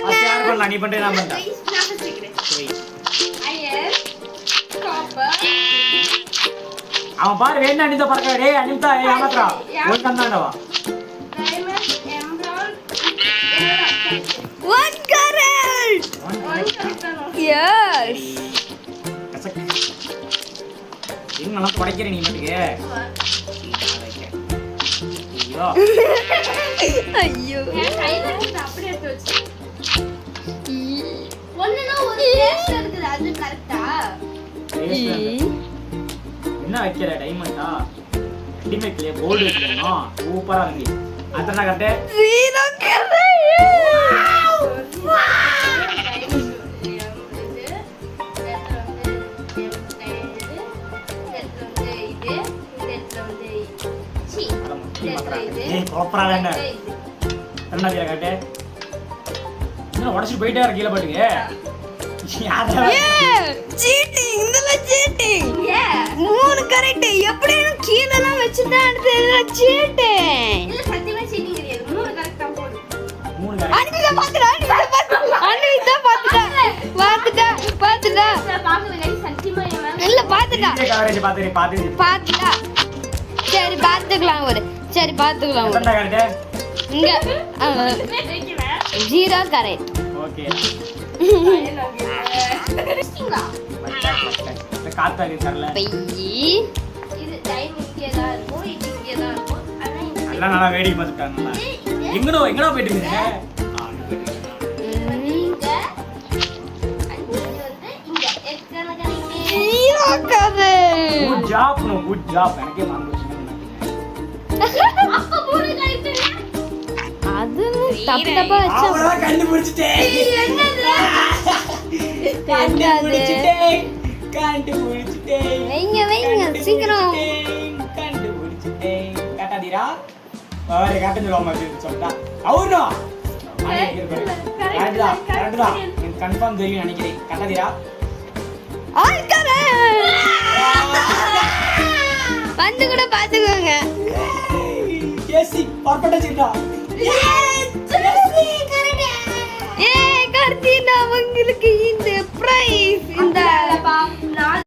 வாங்க. யார் பண்ணலாம்? நீ பண்ற நான் பண்றேன். நான் வச்சுக்கிறேன். iron copper. அவன் பாரு வேணா அனிதா பறக்க. டேய் அனிதா ஏய் ஆமாத்ரா. ஒரு கண்ணாடவா. Diamond emerald. One correct. One correct. Yes. கசக்கு. இங்க நான் உடைக்கிறேன் நீ மட்டுக்கு. ஐயோ. ஐயோ. என் கையில இருந்து அப்படியே எடுத்து வச்சு. ஒண்ணுனா ஒரு பேஸ்ட் இருக்குது அது கரெக்ட்டா? என்ன வைக்கிற டைமண்டா? அடிமைக்குள்ளே கோல்டு வைக்கணும். சூப்பரா இருக்கு. அத்தனை கரெக்ட். Zero correct. ஏய் கோப்பரா வேண்ட. என்ன தீர கரெக்ட். என்ன உடைச்சு போயிட்டே இருக்க கீழ பாட்டுங்க. யாரா? Cheating. இதெல்லாம் cheating. Yeah. 3 correct. எப்படின்னு கீழலாம் வச்சிட்டான் தெரியல cheating. இல்ல சத்தியமா cheating கிடையாது. 3 கரெக்ட்டா போடு. 3 கரெக்ட். அனிதா பாத்துடா. நான் பாக்கல சத்தியமா ஏன் இல்ல பாத்துடா. கவரேஜ் பாத்து. பாத்துடா. சரி பாத்துக்கலாம் ஒரு. சரி பாத்துக்கலாம் ஒரு. என்ன கரெக்ட்? இங்க வைக்கிறேன். 0 correct. ஓகே. இங்க இந்த காத்தாடி தரல. பை. இது டைம் இங்கே தான் இருக்கும். இது இங்கே தான் இருக்கும். ஆனா இந்த எல்லாம் நல்லா வேடிக்கை பார்த்துட்டாங்க. எங்கடோ போயிட்டு இருக்கீங்க? இங்க அங்க வந்து இங்க எத்தனை கரெக்ட்? 0 correct. குட் ஜாப் எனக்கே மறந்துச்சு. அப்ப 3 கரெக்ட் இல்ல? அது தப்பு தப்பா வச்சா அவ்வளவு கண்டுபிடிச்சிட்டேன். கண்டுபிடிச்சிட்டேன். வைங்க சீக்கிரம். கண்டுபிடிச்சிட்டேன். காட்டாதீரா? அவரே காட்ட சொல்லுவாமா சொல்லிட்டா. அவர்னோ. கரெக்ட் தான். எனக்கு கன்ஃபார்ம் தெரியும் நினைக்கிறேன். காட்டாதீரா? All correct. வந்து கூட பாத்துக்கோங்க. ஏசி பர்ஃபெக்ட்டா சொல்றா. ஏய் கர்த்தினா உங்களுக்கு இந்த பிரைஸ் இந்த